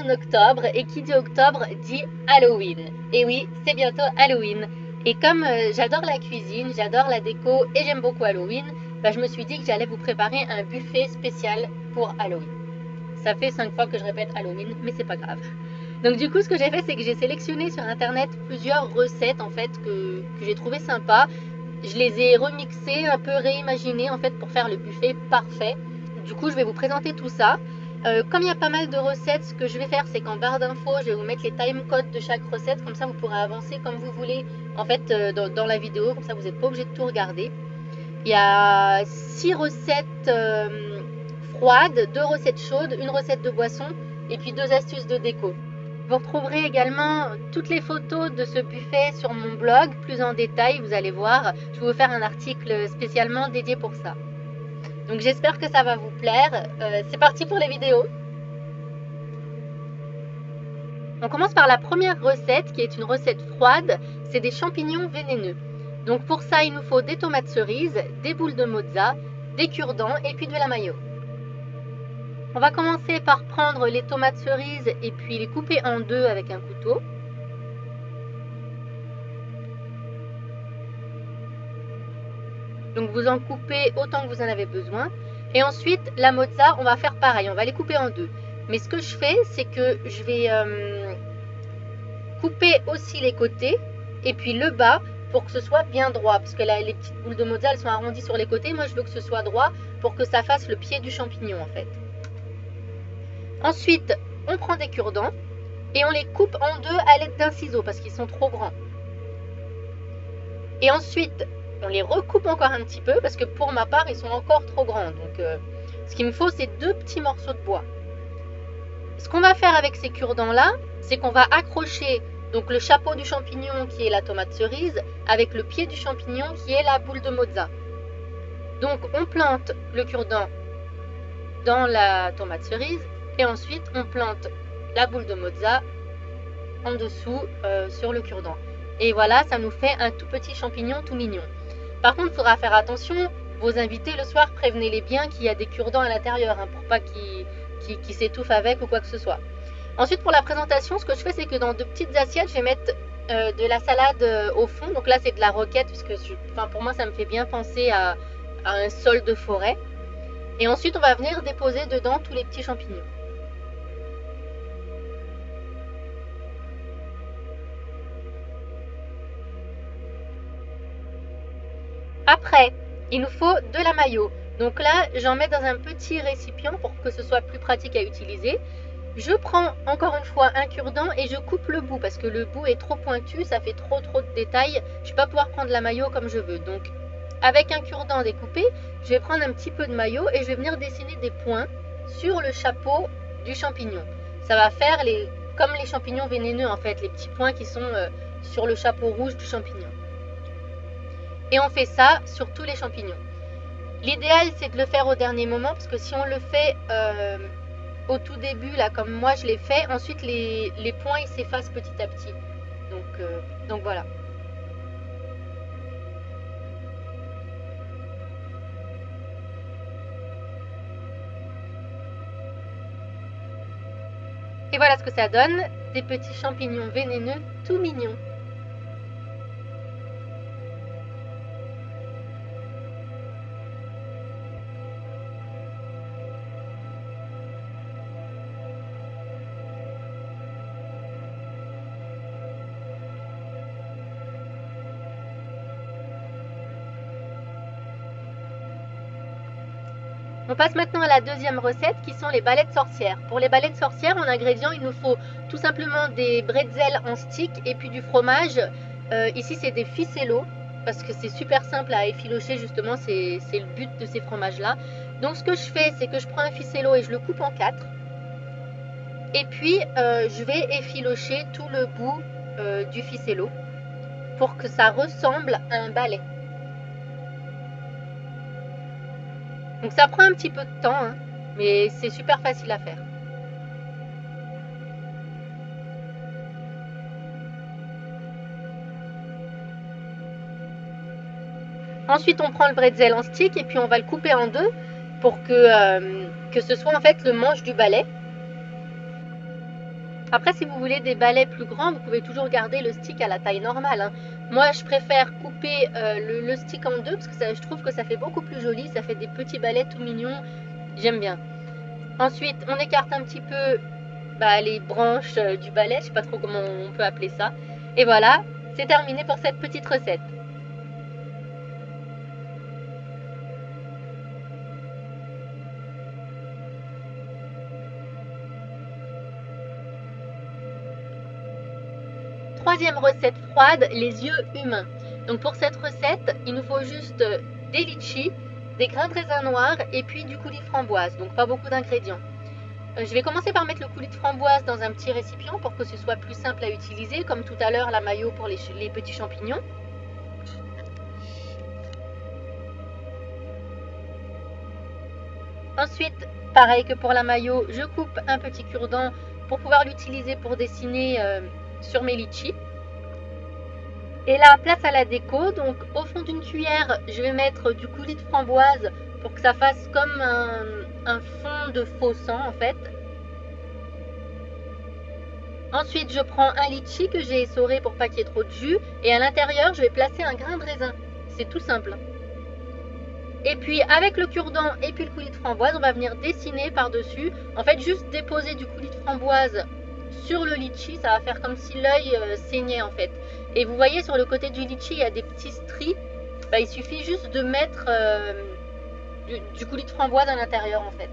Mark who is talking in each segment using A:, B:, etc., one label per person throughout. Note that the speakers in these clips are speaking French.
A: en octobre et qui dit octobre dit Halloween. Et oui, c'est bientôt Halloween. Et comme j'adore la cuisine, j'adore la déco et j'aime beaucoup Halloween, bah, je me suis dit que j'allais vous préparer un buffet spécial pour Halloween. Ça fait 5 fois que je répète Halloween, mais c'est pas grave. Donc du coup, ce que j'ai fait, c'est que j'ai sélectionné sur internet plusieurs recettes en fait que j'ai trouvé sympas. Je les ai remixées, un peu réimaginées en fait pour faire le buffet parfait. Du coup, je vais vous présenter tout ça. Comme il y a pas mal de recettes, ce que je vais faire, c'est qu'en barre d'infos, je vais vous mettre les timecodes de chaque recette. Comme ça, vous pourrez avancer comme vous voulez en fait dans la vidéo. Comme ça, vous n'êtes pas obligé de tout regarder. Il y a 6 recettes froides, 2 recettes chaudes, une recette de boisson et puis 2 astuces de déco. Vous retrouverez également toutes les photos de ce buffet sur mon blog, plus en détail, vous allez voir. Je vais vous faire un article spécialement dédié pour ça. Donc j'espère que ça va vous plaire. C'est parti pour les vidéos. On commence par la première recette qui est une recette froide, c'est des champignons vénéneux. Donc pour ça, il nous faut des tomates cerises, des boules de mozza, des cure-dents et puis de la mayo. On va commencer par prendre les tomates cerises et puis les couper en deux avec un couteau. Donc vous en coupez autant que vous en avez besoin. Et ensuite, la mozza, on va faire pareil, on va les couper en deux. Mais ce que je fais, c'est que je vais couper aussi les côtés et puis le bas pour que ce soit bien droit. Parce que là, les petites boules de mozza, elles sont arrondies sur les côtés. Moi, je veux que ce soit droit pour que ça fasse le pied du champignon en fait. Ensuite, on prend des cure-dents et on les coupe en deux à l'aide d'un ciseau parce qu'ils sont trop grands. Et ensuite, on les recoupe encore un petit peu parce que pour ma part, ils sont encore trop grands. Donc, ce qu'il me faut, c'est 2 petits morceaux de bois. Ce qu'on va faire avec ces cure-dents-là, c'est qu'on va accrocher donc, le chapeau du champignon qui est la tomate cerise avec le pied du champignon qui est la boule de mozza. Donc, on plante le cure-dent dans la tomate cerise. Et ensuite, on plante la boule de mozza en dessous sur le cure-dent. Et voilà, ça nous fait un tout petit champignon tout mignon. Par contre, il faudra faire attention. Vos invités, le soir, prévenez-les bien qu'il y a des cure-dents à l'intérieur, hein, pour pas qu'ils s'étouffent avec ou quoi que ce soit. Ensuite, pour la présentation, ce que je fais, c'est que dans 2 petites assiettes, je vais mettre de la salade au fond. Donc là, c'est de la roquette, puisque pour moi, ça me fait bien penser à un sol de forêt. Et ensuite, on va venir déposer dedans tous les petits champignons. Après, il nous faut de la mayo. Donc là, j'en mets dans un petit récipient pour que ce soit plus pratique à utiliser. Je prends encore une fois un cure-dent et je coupe le bout parce que le bout est trop pointu, ça fait trop de détails. Je ne vais pas pouvoir prendre la mayo comme je veux. Donc, avec un cure-dent découpé, je vais prendre un petit peu de mayo et je vais venir dessiner des points sur le chapeau du champignon. Ça va faire comme les champignons vénéneux en fait, les petits points qui sont sur le chapeau rouge du champignon. Et on fait ça sur tous les champignons. L'idéal, c'est de le faire au dernier moment, parce que si on le fait au tout début, là, comme moi je l'ai fait, ensuite les points ils s'effacent petit à petit. Donc voilà. Et voilà ce que ça donne, des petits champignons vénéneux tout mignons. On passe maintenant à la deuxième recette qui sont les balettes sorcières. Pour les balettes sorcières, en ingrédients, il nous faut tout simplement des bretzels en stick et puis du fromage. Ici, c'est des ficello parce que c'est super simple à effilocher justement, c'est le but de ces fromages-là. Donc ce que je fais, c'est que je prends un ficello et je le coupe en 4. Et puis, je vais effilocher tout le bout du ficello pour que ça ressemble à un balai. Donc ça prend un petit peu de temps, hein, mais c'est super facile à faire. Ensuite, on prend le bretzel en stick et puis on va le couper en deux pour que ce soit en fait le manche du balai. Après, si vous voulez des balais plus grands, vous pouvez toujours garder le stick à la taille normale, hein. Moi, je préfère couper le stick en deux parce que je trouve que ça fait beaucoup plus joli. Ça fait des petits balais tout mignons. J'aime bien. Ensuite, on écarte un petit peu les branches du balai. Je sais pas trop comment on peut appeler ça. Et voilà, c'est terminé pour cette petite recette. Troisième recette froide, les yeux humains. Donc pour cette recette, il nous faut juste des litchis, des grains de raisin noir et puis du coulis de framboise. Donc pas beaucoup d'ingrédients. Je vais commencer par mettre le coulis de framboise dans un petit récipient pour que ce soit plus simple à utiliser, comme tout à l'heure la mayo pour les petits champignons. Ensuite, pareil que pour la mayo, je coupe un petit cure-dent pour pouvoir l'utiliser pour dessiner sur mes litchis. Et là, place à la déco. Donc au fond d'une cuillère, je vais mettre du coulis de framboise pour que ça fasse comme un fond de faux sang en fait. Ensuite, je prends un litchi que j'ai essoré pour pas qu'il y ait trop de jus. Et à l'intérieur, je vais placer un grain de raisin. C'est tout simple. Et puis avec le cure-dent et puis le coulis de framboise, on va venir dessiner par-dessus. En fait, juste déposer du coulis de framboise sur le litchi, ça va faire comme si l'œil saignait en fait. Et vous voyez sur le côté du litchi, il y a des petits stries. Il suffit juste de mettre du coulis de framboise à l'intérieur en fait.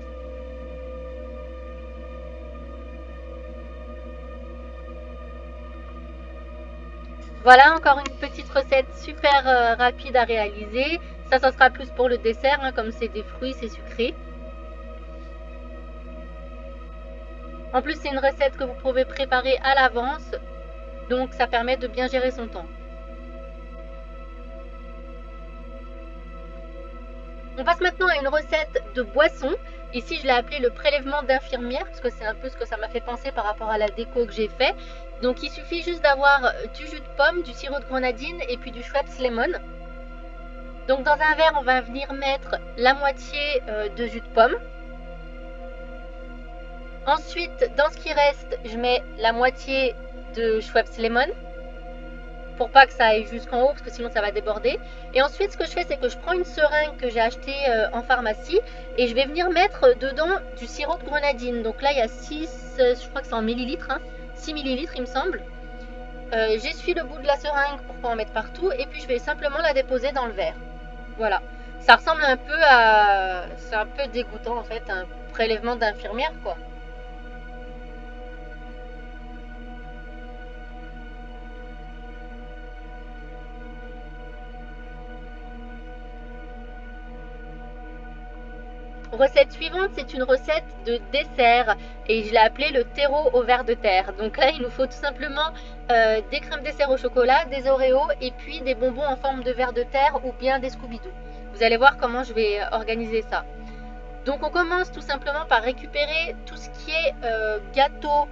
A: Voilà encore une petite recette super rapide à réaliser. Ça sera plus pour le dessert, hein, comme c'est des fruits, c'est sucré. En plus, c'est une recette que vous pouvez préparer à l'avance, donc ça permet de bien gérer son temps. On passe maintenant à une recette de boisson. Ici, je l'ai appelé le prélèvement d'infirmière, parce que c'est un peu ce que ça m'a fait penser par rapport à la déco que j'ai fait. Donc, il suffit juste d'avoir du jus de pomme, du sirop de grenadine et puis du Schweppes Lemon. Donc, dans un verre, on va venir mettre la moitié de jus de pomme. Ensuite, dans ce qui reste, je mets la moitié de Schweppes Lemon pour pas que ça aille jusqu'en haut parce que sinon ça va déborder. Et ensuite, ce que je fais, c'est que je prends une seringue que j'ai achetée en pharmacie et je vais venir mettre dedans du sirop de grenadine. Donc là, il y a 6, je crois que c'est en millilitres, hein, 6 millilitres il me semble. J'essuie le bout de la seringue pour pas en mettre partout et puis je vais simplement la déposer dans le verre. Voilà. Ça ressemble un peu à... C'est un peu dégoûtant en fait, un prélèvement d'infirmière quoi. Recette suivante, c'est une recette de dessert et je l'ai appelée le terreau au ver de terre. Donc là, il nous faut tout simplement des crèmes dessert au chocolat, des Oreos et puis des bonbons en forme de ver de terre ou bien des Scooby-Doo. Vous allez voir comment je vais organiser ça. Donc on commence tout simplement par récupérer tout ce qui est gâteau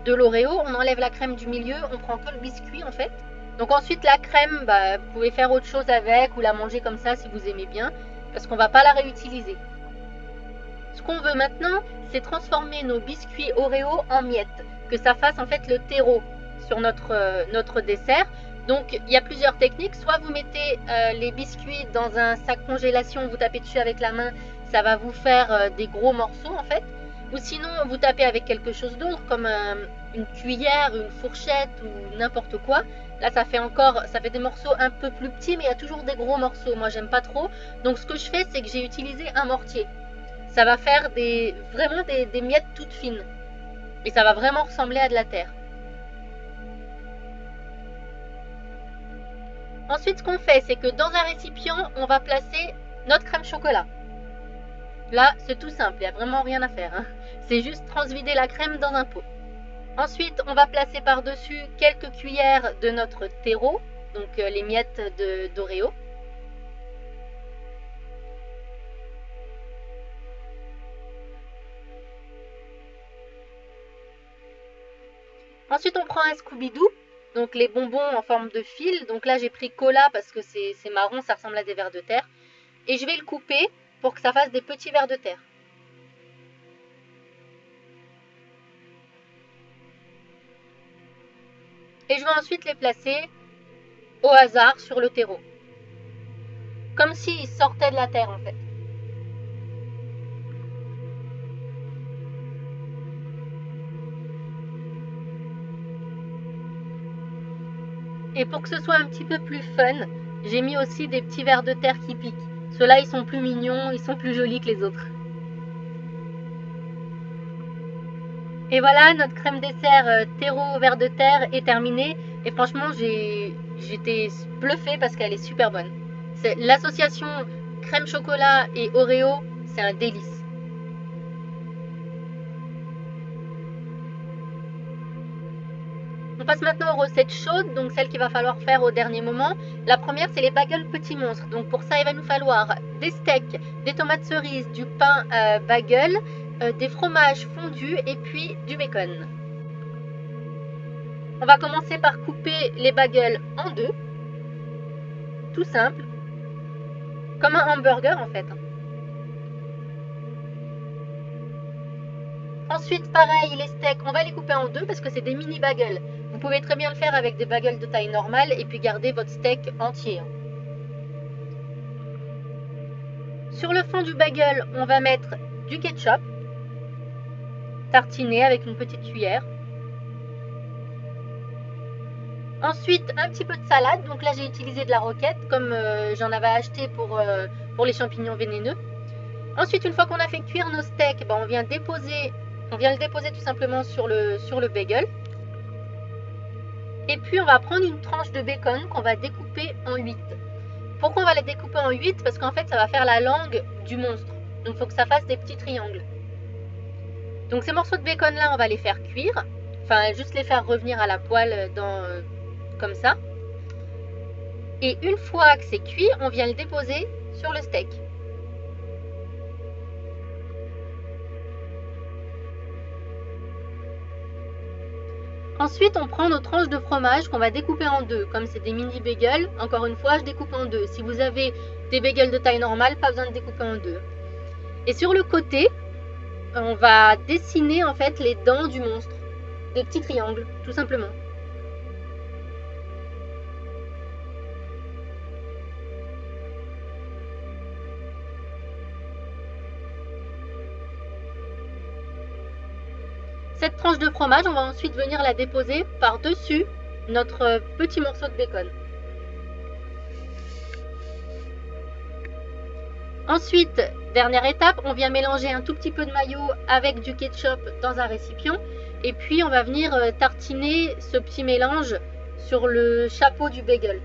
A: de l'Oreo. On enlève la crème du milieu, on prend que le biscuit en fait. Donc ensuite la crème, vous pouvez faire autre chose avec ou la manger comme ça si vous aimez bien parce qu'on ne va pas la réutiliser. Ce qu'on veut maintenant, c'est transformer nos biscuits Oreo en miettes, que ça fasse en fait le terreau sur notre dessert. Donc il y a plusieurs techniques, soit vous mettez les biscuits dans un sac congélation, vous tapez dessus avec la main, ça va vous faire des gros morceaux en fait. Ou sinon vous tapez avec quelque chose d'autre comme une cuillère, une fourchette ou n'importe quoi. Là ça fait des morceaux un peu plus petits mais il y a toujours des gros morceaux, moi j'aime pas trop. Donc ce que je fais c'est que j'ai utilisé un mortier. Ça va faire vraiment des miettes toutes fines. Et ça va vraiment ressembler à de la terre. Ensuite, ce qu'on fait, c'est que dans un récipient, on va placer notre crème chocolat. Là, c'est tout simple, il n'y a vraiment rien à faire, hein. C'est juste transvider la crème dans un pot. Ensuite, on va placer par-dessus quelques cuillères de notre terreau, donc les miettes d'Oreo. Ensuite, on prend un Scooby-Doo, donc les bonbons en forme de fil. Donc là, j'ai pris cola parce que c'est marron, ça ressemble à des vers de terre. Et je vais le couper pour que ça fasse des petits vers de terre. Et je vais ensuite les placer au hasard sur le terreau. Comme s'ils sortaient de la terre en fait. Et pour que ce soit un petit peu plus fun, j'ai mis aussi des petits vers de terre qui piquent. Ceux-là, ils sont plus mignons, ils sont plus jolis que les autres. Et voilà, notre crème dessert terreau vers de terre est terminée. Et franchement, j'étais bluffée parce qu'elle est super bonne. L'association crème chocolat et Oreo, c'est un délice. On passe maintenant aux recettes chaudes, donc celles qu'il va falloir faire au dernier moment. La première, c'est les bagels petits monstres. Donc pour ça, il va nous falloir des steaks, des tomates cerises, du pain bagel, des fromages fondus et puis du bacon. On va commencer par couper les bagels en deux. Tout simple. Comme un hamburger en fait. Ensuite, pareil, les steaks, on va les couper en deux parce que c'est des mini bagels. Vous pouvez très bien le faire avec des bagels de taille normale et puis garder votre steak entier. Sur le fond du bagel, on va mettre du ketchup, tartiné avec une petite cuillère. Ensuite, un petit peu de salade. Donc là, j'ai utilisé de la roquette comme j'en avais acheté pour les champignons vénéneux. Ensuite, une fois qu'on a fait cuire nos steaks, on vient le déposer tout simplement sur le bagel. Et puis, on va prendre une tranche de bacon qu'on va découper en 8. Pourquoi on va la découper en 8? Parce qu'en fait, ça va faire la langue du monstre. Donc, il faut que ça fasse des petits triangles. Donc, ces morceaux de bacon-là, on va les faire cuire. Enfin, juste les faire revenir à la poêle comme ça. Et une fois que c'est cuit, on vient le déposer sur le steak. Ensuite, on prend nos tranches de fromage qu'on va découper en deux. Comme c'est des mini bagels, encore une fois, je découpe en deux. Si vous avez des bagels de taille normale, pas besoin de découper en deux. Et sur le côté, on va dessiner en fait les dents du monstre. Des petits triangles, tout simplement. Cette tranche de fromage, on va ensuite venir la déposer par-dessus notre petit morceau de bacon. Ensuite, dernière étape, on vient mélanger un tout petit peu de mayo avec du ketchup dans un récipient. Et puis, on va venir tartiner ce petit mélange sur le chapeau du bagel.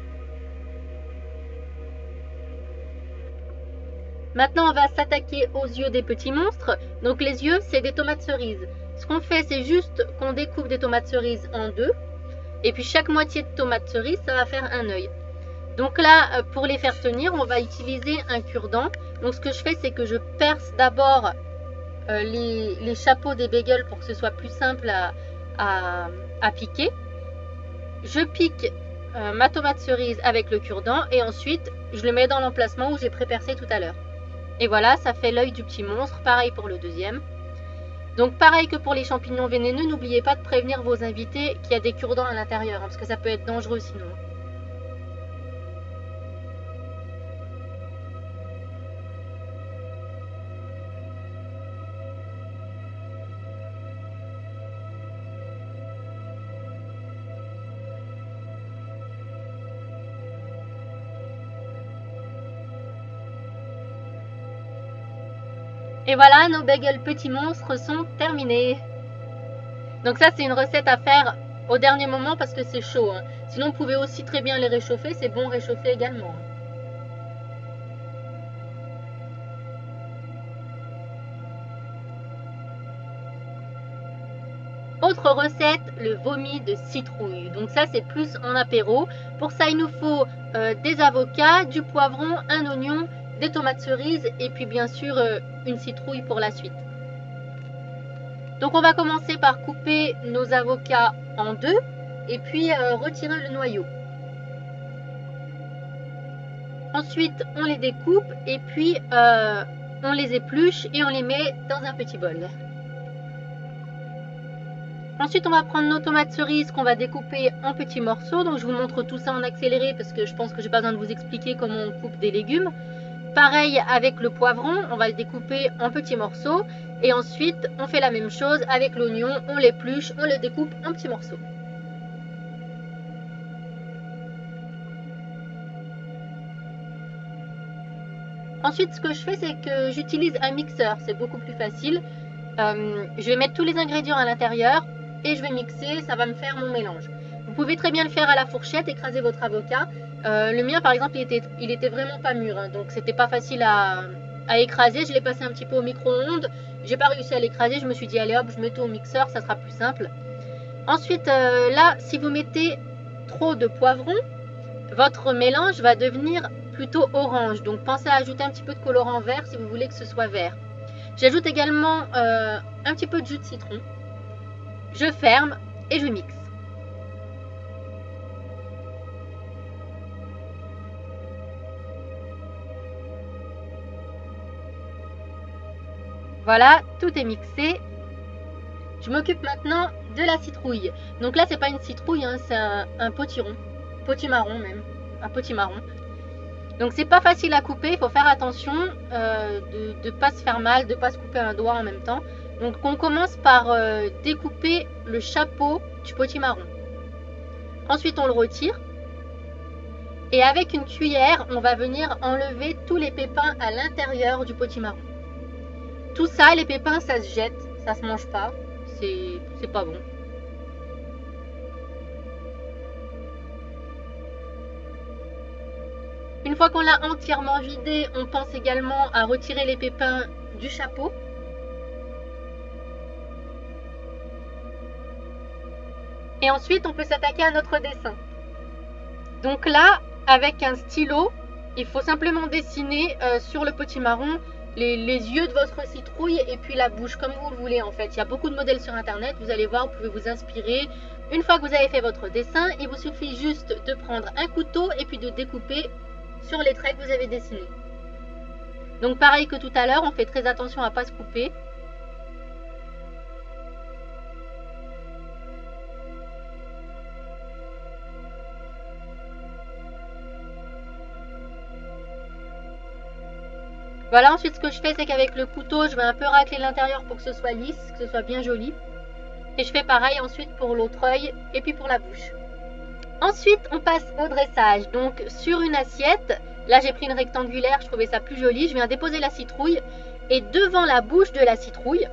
A: Maintenant, on va s'attaquer aux yeux des petits monstres. Donc, les yeux, c'est des tomates cerises. Ce qu'on fait, c'est juste qu'on découpe des tomates cerises en deux. Et puis, chaque moitié de tomate cerise, ça va faire un œil. Donc là, pour les faire tenir, on va utiliser un cure-dent. Donc, ce que je fais, c'est que je perce d'abord les chapeaux des bagels pour que ce soit plus simple à piquer. Je pique ma tomate cerise avec le cure-dent et ensuite, je le mets dans l'emplacement où j'ai pré-percé tout à l'heure. Et voilà, ça fait l'œil du petit monstre. Pareil pour le deuxième. Donc pareil que pour les champignons vénéneux, n'oubliez pas de prévenir vos invités qu'il y a des cure-dents à l'intérieur, parce que ça peut être dangereux sinon. Et voilà, nos bagels petits monstres sont terminés. Donc ça, c'est une recette à faire au dernier moment parce que c'est chaud. Sinon, vous pouvez aussi très bien les réchauffer. C'est bon réchauffer également. Autre recette, le vomi de citrouille. Donc ça, c'est plus en apéro. Pour ça, il nous faut des avocats, du poivron, un oignon, des tomates cerises et puis bien sûr une citrouille pour la suite. Donc on va commencer par couper nos avocats en deux et puis retirer le noyau. Ensuite on les découpe et puis on les épluche et on les met dans un petit bol. Ensuite, on va prendre nos tomates cerises qu'on va découper en petits morceaux. Donc, je vous montre tout ça en accéléré parce que je pense que j'ai pas besoin de vous expliquer comment on coupe des légumes. Pareil avec le poivron, on va le découper en petits morceaux. Et ensuite, on fait la même chose avec l'oignon, on l'épluche, on le découpe en petits morceaux. Ensuite, ce que je fais, c'est que j'utilise un mixeur, c'est beaucoup plus facile. Je vais mettre tous les ingrédients à l'intérieur et je vais mixer, ça va me faire mon mélange. Vous pouvez très bien le faire à la fourchette, écraser votre avocat. Le mien, par exemple, il était vraiment pas mûr, hein, donc c'était pas facile à écraser. Je l'ai passé un petit peu au micro-ondes, j'ai pas réussi à l'écraser, je me suis dit allez hop, je mets tout au mixeur, ça sera plus simple. Ensuite, là, si vous mettez trop de poivron, votre mélange va devenir plutôt orange. Donc pensez à ajouter un petit peu de colorant vert si vous voulez que ce soit vert. J'ajoute également un petit peu de jus de citron. Je ferme et je mixe. Voilà, tout est mixé. Je m'occupe maintenant de la citrouille. Donc là, c'est pas une citrouille, hein, c'est un potiron. Potimarron même. Un potimarron. Donc c'est pas facile à couper, il faut faire attention de ne pas se faire mal, de ne pas se couper un doigt en même temps. Donc on commence par découper le chapeau du potimarron. Ensuite on le retire. Et avec une cuillère, on va venir enlever tous les pépins à l'intérieur du potimarron. Tout ça, les pépins, ça se jette, ça se mange pas, c'est pas bon. Une fois qu'on l'a entièrement vidé, on pense également à retirer les pépins du chapeau. Et ensuite, on peut s'attaquer à notre dessin. Donc là, avec un stylo, il faut simplement dessiner sur le potimarron les yeux de votre citrouille et puis la bouche, comme vous le voulez en fait. Il y a beaucoup de modèles sur internet, vous allez voir, vous pouvez vous inspirer. Une fois que vous avez fait votre dessin, il vous suffit juste de prendre un couteau et puis de découper sur les traits que vous avez dessinés. Donc pareil que tout à l'heure, on fait très attention à ne pas se couper. Voilà, ensuite ce que je fais, c'est qu'avec le couteau, je vais un peu racler l'intérieur pour que ce soit lisse, que ce soit bien joli. Et je fais pareil ensuite pour l'autre œil et puis pour la bouche. Ensuite, on passe au dressage. Donc sur une assiette, là j'ai pris une rectangulaire, je trouvais ça plus joli. Je viens déposer la citrouille et devant la bouche de la citrouille,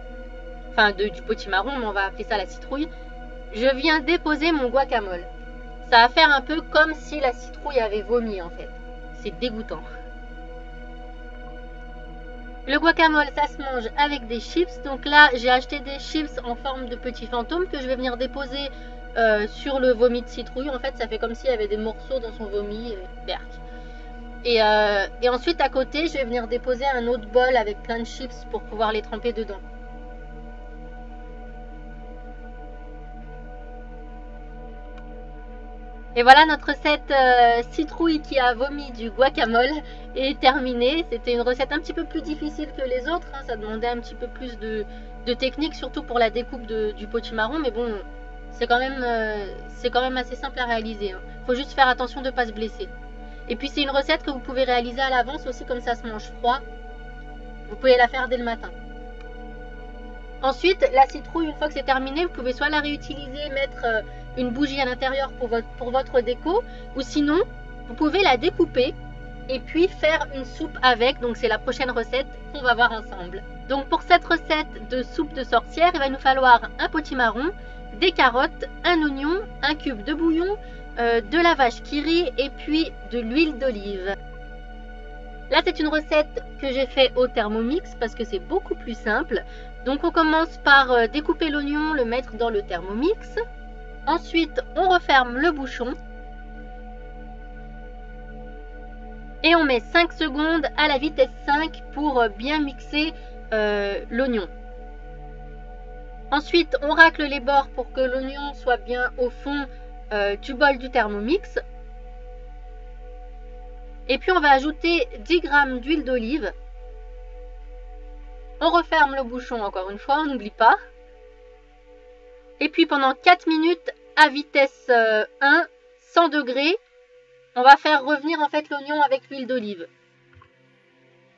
A: enfin du potimarron, mais on va appeler ça la citrouille, je viens déposer mon guacamole. Ça va faire un peu comme si la citrouille avait vomi en fait. C'est dégoûtant. Le guacamole, ça se mange avec des chips. Donc là, j'ai acheté des chips en forme de petits fantômes que je vais venir déposer sur le vomi de citrouille. En fait, ça fait comme s'il y avait des morceaux dans son vomi. Et ensuite, à côté, je vais venir déposer un autre bol avec plein de chips pour pouvoir les tremper dedans. Et voilà, notre recette citrouille qui a vomi du guacamole est terminée. C'était une recette un petit peu plus difficile que les autres, hein. Ça demandait un petit peu plus de technique, surtout pour la découpe du potimarron. Mais bon, c'est quand même assez simple à réaliser, hein. Faut juste faire attention de ne pas se blesser. Et puis c'est une recette que vous pouvez réaliser à l'avance aussi, comme ça se mange froid. Vous pouvez la faire dès le matin. Ensuite, la citrouille, une fois que c'est terminé, vous pouvez soit la réutiliser, mettre une bougie à l'intérieur pour votre déco, ou sinon, vous pouvez la découper et puis faire une soupe avec. Donc c'est la prochaine recette qu'on va voir ensemble. Donc pour cette recette de soupe de sorcière, il va nous falloir un potimarron, des carottes, un oignon, un cube de bouillon, de la vache qui rit et puis de l'huile d'olive. Là, c'est une recette que j'ai fait au Thermomix parce que c'est beaucoup plus simple. Donc on commence par découper l'oignon, le mettre dans le Thermomix. Ensuite, on referme le bouchon. Et on met 5 secondes à la vitesse 5 pour bien mixer l'oignon. Ensuite, on racle les bords pour que l'oignon soit bien au fond du bol du Thermomix. Et puis on va ajouter 10 g d'huile d'olive. On referme le bouchon encore une fois, on n'oublie pas. Et puis pendant 4 minutes à vitesse 1, 100 degrés, on va faire revenir en fait l'oignon avec l'huile d'olive.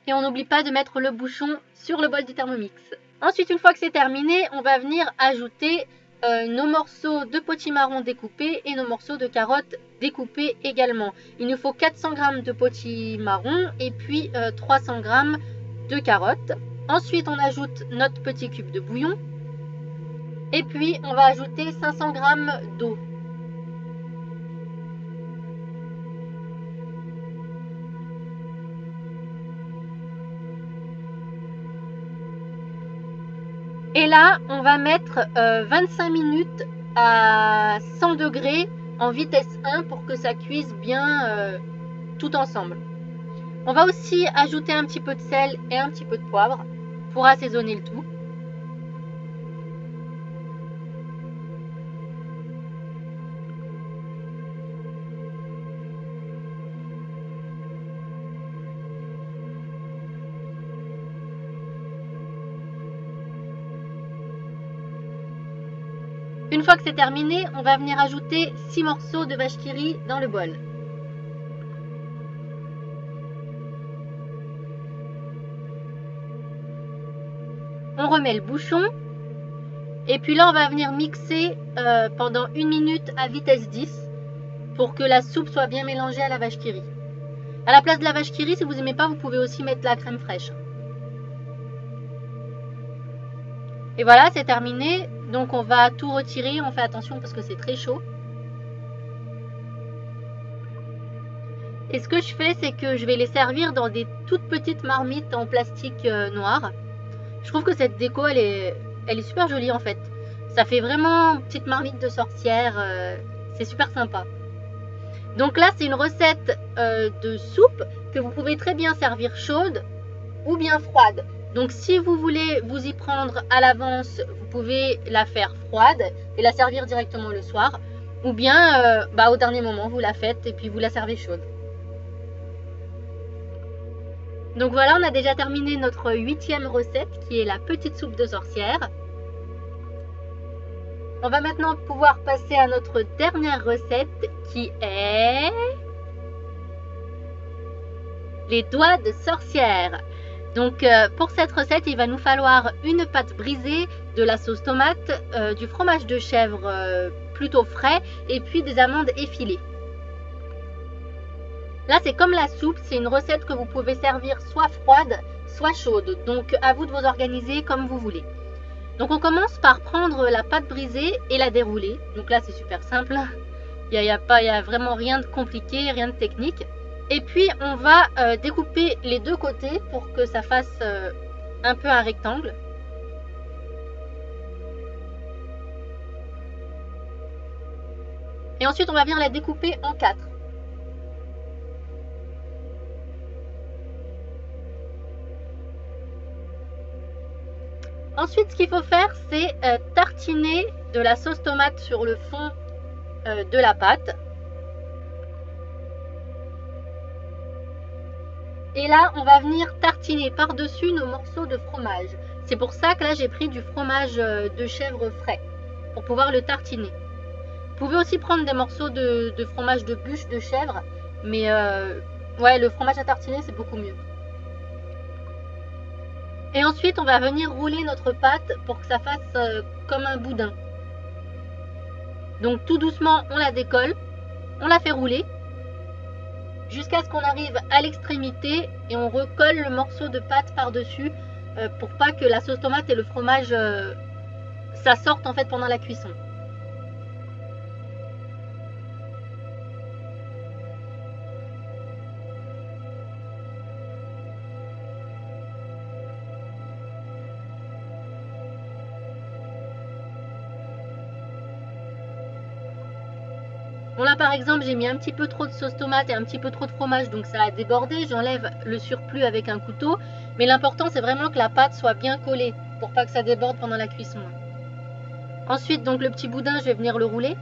A: Et on n'oublie pas de mettre le bouchon sur le bol du Thermomix. Ensuite, une fois que c'est terminé, on va venir ajouter nos morceaux de potimarron découpés et nos morceaux de carottes découpés également. Il nous faut 400 g de potimarron et puis 300 g de carottes. Ensuite, on ajoute notre petit cube de bouillon. Et puis, on va ajouter 500 g d'eau. Et là, on va mettre 25 minutes à 100 degrés en vitesse 1 pour que ça cuise bien tout ensemble. On va aussi ajouter un petit peu de sel et un petit peu de poivre pour assaisonner le tout. Une fois que c'est terminé, on va venir ajouter 6 morceaux de vache qui rit dans le bol. On remet le bouchon. Et puis là, on va venir mixer pendant 1 minute à vitesse 10 pour que la soupe soit bien mélangée à la vache qui rit. À la place de la vache qui rit, si vous n'aimez pas, vous pouvez aussi mettre de la crème fraîche. Et voilà, c'est terminé. Donc on va tout retirer, on fait attention parce que c'est très chaud. Et ce que je fais, c'est que je vais les servir dans des toutes petites marmites en plastique noir. Je trouve que cette déco, elle est super jolie en fait. Ça fait vraiment petite marmite de sorcière, c'est super sympa. Donc là, c'est une recette de soupe que vous pouvez très bien servir chaude ou bien froide. Donc si vous voulez vous y prendre à l'avance, vous pouvez la faire froide et la servir directement le soir. Ou bien au dernier moment, vous la faites et puis vous la servez chaude. Donc voilà, on a déjà terminé notre 8e recette qui est la petite soupe de sorcière. On va maintenant pouvoir passer à notre dernière recette qui est les doigts de sorcière. Donc pour cette recette, il va nous falloir une pâte brisée, de la sauce tomate, du fromage de chèvre plutôt frais et puis des amandes effilées. Là, c'est comme la soupe, c'est une recette que vous pouvez servir soit froide, soit chaude. Donc à vous de vous organiser comme vous voulez. Donc on commence par prendre la pâte brisée et la dérouler. Donc là, c'est super simple. Il n'y a vraiment rien de compliqué, rien de technique. Et puis on va découper les deux côtés pour que ça fasse un peu un rectangle. Et ensuite on va venir la découper en 4. Ensuite, ce qu'il faut faire, c'est tartiner de la sauce tomate sur le fond de la pâte. Et là, on va venir tartiner par-dessus nos morceaux de fromage. C'est pour ça que là, j'ai pris du fromage de chèvre frais pour pouvoir le tartiner. Vous pouvez aussi prendre des morceaux de fromage de bûche de chèvre, mais ouais, le fromage à tartiner, c'est beaucoup mieux. Et ensuite, on va venir rouler notre pâte pour que ça fasse comme un boudin. Donc tout doucement, on la décolle, on la fait rouler jusqu'à ce qu'on arrive à l'extrémité et on recolle le morceau de pâte par-dessus pour pas que la sauce tomate et le fromage ça sorte en fait pendant la cuisson. Bon là par exemple j'ai mis un petit peu trop de sauce tomate et un petit peu trop de fromage donc ça a débordé, j'enlève le surplus avec un couteau. Mais l'important c'est vraiment que la pâte soit bien collée pour pas que ça déborde pendant la cuisson. Ensuite donc le petit boudin je vais venir le rouler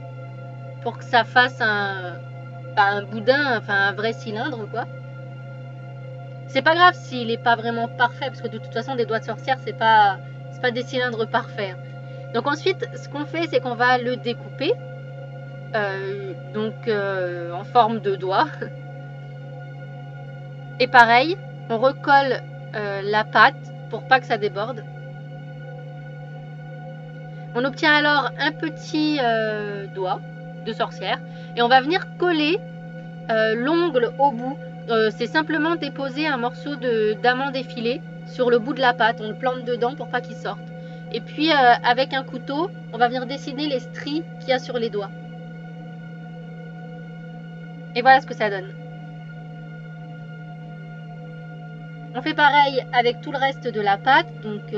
A: pour que ça fasse un boudin, enfin un vrai cylindre quoi. C'est pas grave s'il n'est pas vraiment parfait parce que de toute façon des doigts de sorcière c'est pas des cylindres parfaits. Donc ensuite, ce qu'on fait, c'est qu'on va le découper en forme de doigt. Et pareil, on recolle la pâte pour pas que ça déborde. On obtient alors un petit doigt de sorcière et on va venir coller l'ongle au bout. C'est simplement déposer un morceau d'amande effilée sur le bout de la pâte. On le plante dedans pour pas qu'il sorte. Et puis avec un couteau, on va venir dessiner les stries qu'il y a sur les doigts. Et voilà ce que ça donne. On fait pareil avec tout le reste de la pâte. Donc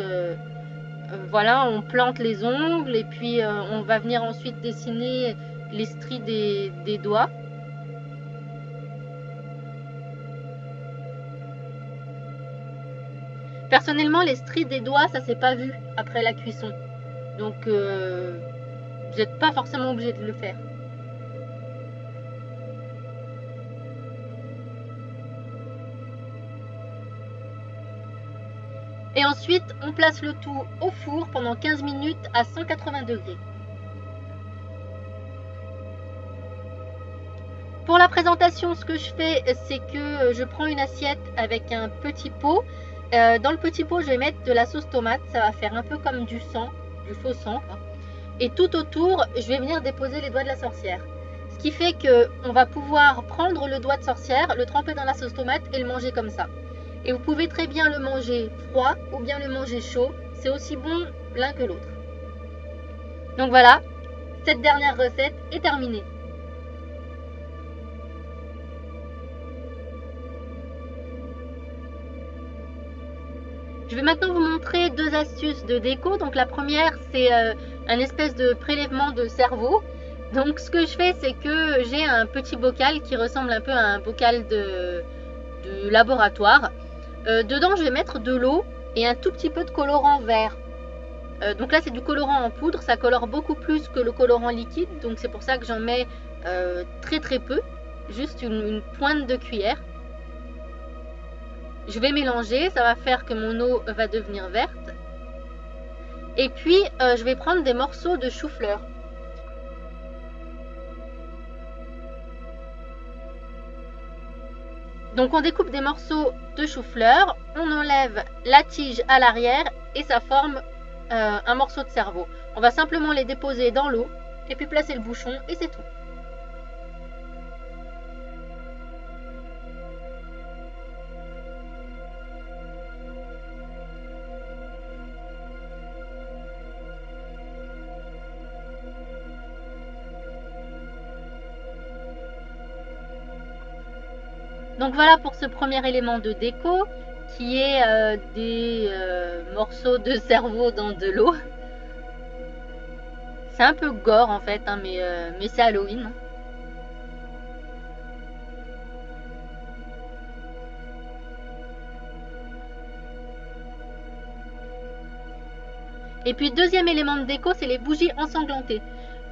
A: voilà, on plante les ongles et puis on va venir ensuite dessiner les stries des doigts. Personnellement, les stries des doigts, ça s'est pas vu après la cuisson. Donc, vous n'êtes pas forcément obligé de le faire. Et ensuite, on place le tout au four pendant 15 minutes à 180 degrés. Pour la présentation, ce que je fais, c'est que je prends une assiette avec un petit pot. Dans le petit pot, je vais mettre de la sauce tomate. Ça va faire un peu comme du sang, du faux sang. Et tout autour, je vais venir déposer les doigts de la sorcière. Ce qui fait qu'on va pouvoir prendre le doigt de sorcière, le tremper dans la sauce tomate et le manger comme ça. Et vous pouvez très bien le manger froid ou bien le manger chaud. C'est aussi bon l'un que l'autre. Donc voilà, cette dernière recette est terminée. Je vais maintenant vous montrer deux astuces de déco. Donc la première, c'est un espèce de prélèvement de cerveau. Donc ce que je fais, c'est que j'ai un petit bocal qui ressemble un peu à un bocal de laboratoire. Dedans, je vais mettre de l'eau et un tout petit peu de colorant vert. Donc là, c'est du colorant en poudre. Ça colore beaucoup plus que le colorant liquide. Donc c'est pour ça que j'en mets très très peu. Juste une pointe de cuillère. Je vais mélanger, ça va faire que mon eau va devenir verte. Et puis, je vais prendre des morceaux de chou-fleur. Donc, on découpe des morceaux de chou-fleur, on enlève la tige à l'arrière et ça forme un morceau de cerveau. On va simplement les déposer dans l'eau et puis placer le bouchon et c'est tout. Donc voilà pour ce premier élément de déco qui est des morceaux de cerveau dans de l'eau. C'est un peu gore en fait, hein, mais c'est Halloween. Et puis deuxième élément de déco, c'est les bougies ensanglantées.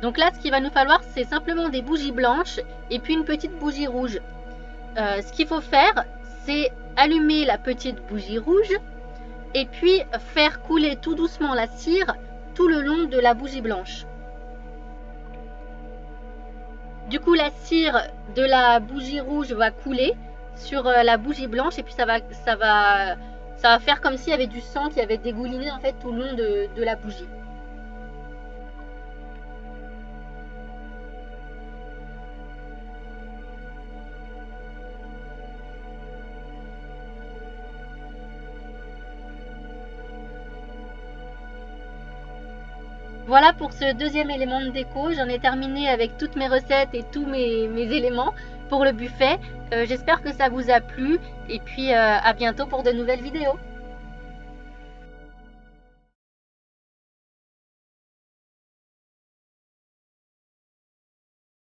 A: Donc là, ce qu'il va nous falloir, c'est simplement des bougies blanches et puis une petite bougie rouge. Ce qu'il faut faire, c'est allumer la petite bougie rouge et puis faire couler tout doucement la cire tout le long de la bougie blanche. Du coup, la cire de la bougie rouge va couler sur la bougie blanche et puis ça va faire comme s'il y avait du sang qui avait dégouliné en fait tout le long de la bougie. Voilà pour ce deuxième élément de déco. J'en ai terminé avec toutes mes recettes et tous mes éléments pour le buffet. J'espère que ça vous a plu et puis à bientôt pour de nouvelles vidéos.